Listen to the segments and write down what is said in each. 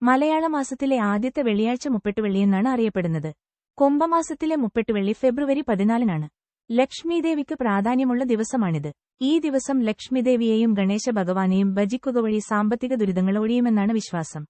മലയാള മാസത്തിലെ ആദ്യത്തെ വെള്ളിയാഴ്ച മുപ്പെട്ടുവെള്ളിയെന്നാണ് അറിയപ്പെടുന്നത്. കുംഭമാസത്തിലെ മുപ്പെട്ടുവെള്ളി ഫെബ്രുവരി 14-നാണ്. ലക്ഷ്മീദേവിക്ക് പ്രാധാന്യമുള്ള ദിവസമാണിത്. ഈ ദിവസം ലക്ഷ്മിദേവിയെയും ഗണേശ ഭഗവാനെയും ഭജിക്കുക വഴി സാമ്പത്തിക ദുരിതങ്ങൾ ഒഴിയുമെന്നാണ് വിശ്വാസം.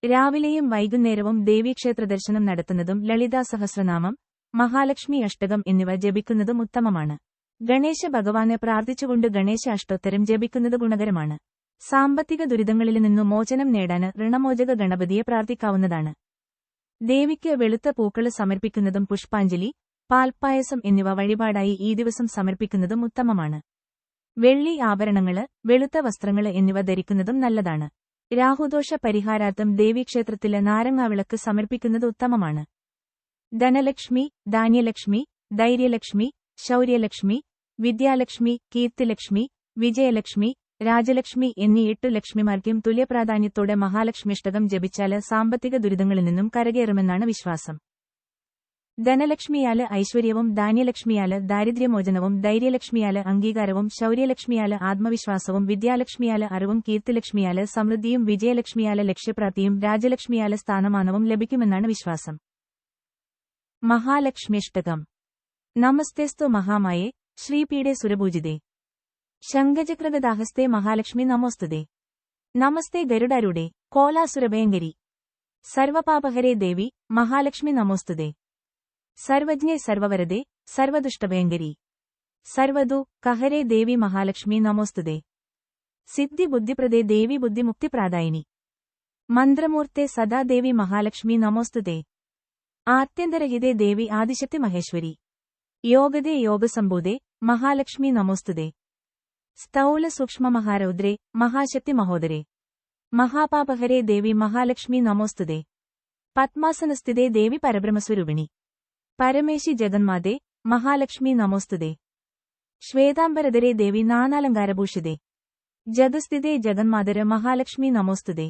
രാവിലെയും വൈകുന്നേരവും ദേവീക്ഷേത്ര ദർശനം നടത്തുന്നതും ലളിതാ സഹസ്രനാമം, മഹാലക്ഷ്മി അഷ്ടകം എന്നിവ ജപിക്കുന്നതും ഉത്തമമാണ്. ഗണേശ ഭഗവാനെ പ്രാർത്ഥിച്ചുകൊണ്ട് ഗണേശ അഷ്ടോത്തരം ജപിക്കുന്നത് ഗുണകരമാണ്. സാമ്പത്തിക ദുരിതങ്ങളിൽ നിന്നു മോചനം നേടാന് ഋണമോചക ഗണപതിയെ പ്രാർത്ഥിക്കാവുന്നതാണ്. ദേവിക്ക് വെളുത്ത പൂക്കള് സമർപ്പിക്കുന്നതും പുഷ്പാഞ്ജലി, പാൽപ്പായസം എന്നിവ വഴിപാടായി ഈ ദിവസം സമർപ്പിക്കുന്നതും ഉത്തമമാണ്. വെള്ളി ആഭരണങ്ങള്, വെളുത്ത വസ്ത്രങ്ങള് എന്നിവ ധരിക്കുന്നതും നല്ലതാണ്. രാഹുദോഷ പരിഹാരാർത്ഥം ദേവീക്ഷേത്രത്തില് നാരങ്ങാവിളക്ക് സമർപ്പിക്കുന്നത് ഉത്തമമാണ്. ധനലക്ഷ്മി, ധാന്യലക്ഷ്മി, ധൈര്യലക്ഷ്മി, ശൗര്യലക്ഷ്മി, വിദ്യാലക്ഷ്മി, കീർത്തിലക്ഷ്മി, വിജയലക്ഷ്മി, രാജലക്ഷ്മി എന്നീ 8 ലക്ഷ്മിമാർക്കും തുല്യപ്രാധാന്യത്തോടെ മഹാലക്ഷ്മ്യഷ്ടകം ജപിച്ചാല് സാമ്പത്തിക ദുരിതങ്ങളിൽ നിന്നും കരകയറുമെന്നാണ് വിശ്വാസം. ധനലക്ഷ്മിയാല് ഐശ്വര്യവും, ധാന്യലക്ഷ്മിയാല് ദാരിദ്ര്യമോചനവും, ധൈര്യലക്ഷ്മിയാല് അംഗീകാരവും, ശൗര്യലക്ഷ്മിയാല് ആത്മവിശ്വാസവും, വിദ്യാലക്ഷ്മിയാല് അറിവും, കീർത്തിലക്ഷ്മിയാല് സമൃദ്ധിയും, വിജയലക്ഷ്മിയാല് ലക്ഷ്യപ്രാപ്തിയും, രാജലക്ഷ്മിയാല് സ്ഥാനമാനവും ലഭിക്കുമെന്നാണ് വിശ്വാസം. മഹാലക്ഷ്മ്യഷ്ടകം. നമസ്തേസ്തു മഹാമായേ ശ്രീപീഠേ സുരപൂജിതേ ശംഖചക്രഗദാഹസ്തേ മഹാലക്ഷ്മി നമോസ്തുതേ. നമസ്തേ ഗരുഡാരൂഢേ കോലാസുരഭയങ്കരി സർവപാപഹരേ ദേവി മഹാലക്ഷ്മി നമോസ്തുതേ. സർവജ്ഞേ സർവവരദേ സർവദുഷ്ടഭയങ്കരി സർവദു കഹരേ ദേവി മഹാലക്ഷ്മി നമോസ്തുതേ. സിദ്ധി ബുദ്ധിപ്രദേ ദേവി ബുദ്ധിമുക്തിപ്രാദായിനി മന്ത്രമൂർത്തേ സദാ ദേവി മഹാലക്ഷ്മി നമോസ്തുതേ. ആത്യന്തരഹിതേ ദേവി ആദിശക്തി മഹേശ്വരി യോഗദേ യോഗസംഭൂതേ മഹാലക്ഷ്മി നമോസ്തുതേ. സ്ഥൗല സൂക്ഷ്മമഹാരൗദ്രേ മഹാശക്തി മഹോദരേ മഹാപാപഹരേ ദേവി മഹാലക്ഷ്മി നമോസ്തുതേ. പത്മാസനസ്ഥിതേ ദേവി പരബ്രഹ്മസ്വരൂപിണി പരമേശി ജഗന്മാതേ മഹാലക്ഷ്മി നമോസ്തുതേ. ശ്വേതാംബരധരേ ദേവി നാനാലങ്കാരഭൂഷിതേ ജഗസ്ഥിതേ ജഗന്മാതര മഹാലക്ഷ്മി നമോസ്തുതേ.